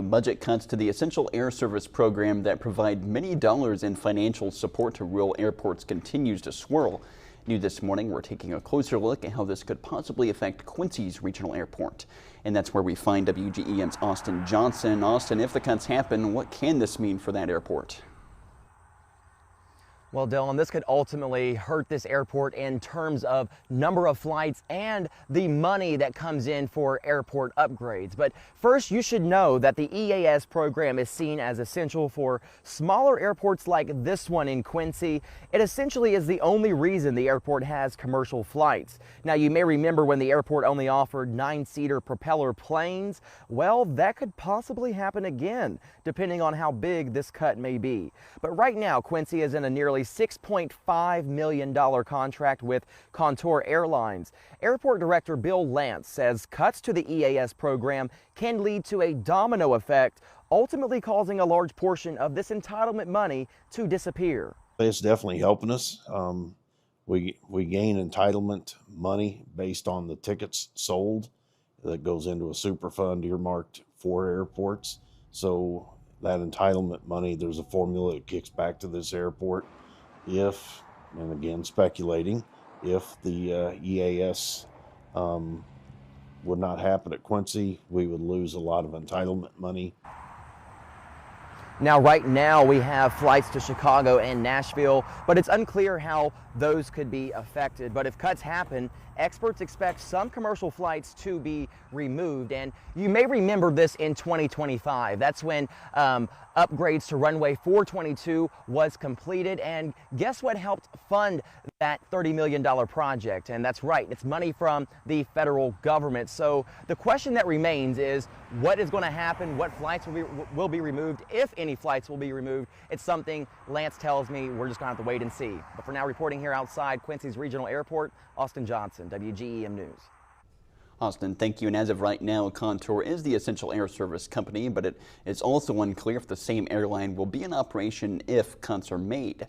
Budget cuts to the Essential Air Service program that provide many dollars in financial support to rural airports continues to swirl. New this morning, we're taking a closer look at how this could possibly affect Quincy's Regional Airport. And that's where we find WGEM's Austin Johnson. Austin, if the cuts happen, what can this mean for that airport? Well, Dylan, this could ultimately hurt this airport in terms of number of flights and the money that comes in for airport upgrades. But first, you should know that the EAS program is seen as essential for smaller airports like this one in Quincy. It essentially is the only reason the airport has commercial flights. Now, you may remember when the airport only offered 9-seater propeller planes. Well, that could possibly happen again, depending on how big this cut may be. But right now, Quincy is in a nearly $6.5 million contract with Contour Airlines. Airport Director Bill Lance says cuts to the EAS program can lead to a domino effect, ultimately causing a large portion of this entitlement money to disappear. It's definitely helping us. We gain entitlement money based on the tickets sold that goes into a super fund earmarked for airports. So that entitlement money, there's a formula that kicks back to this airport. If, and again speculating, if the EAS would not happen at Quincy, we would lose a lot of entitlement money. Now, right now, we have flights to Chicago and Nashville, but it's unclear how those could be affected. But if cuts happen, experts expect some commercial flights to be removed. And you may remember this in 2025. That's when upgrades to runway 422 was completed. And guess what helped fund that $30 million project? And that's right, it's money from the federal government. So the question that remains is, what is going to happen? What flights will be removed, if any flights will be removed? It's something Lance tells me we're just going to have to wait and see. But for now, reporting here outside Quincy's Regional Airport, Austin Johnson, WGEM News. Austin, thank you. And as of right now, Contour is the Essential Air Service company, but it is also unclear if the same airline will be in operation if cuts are made.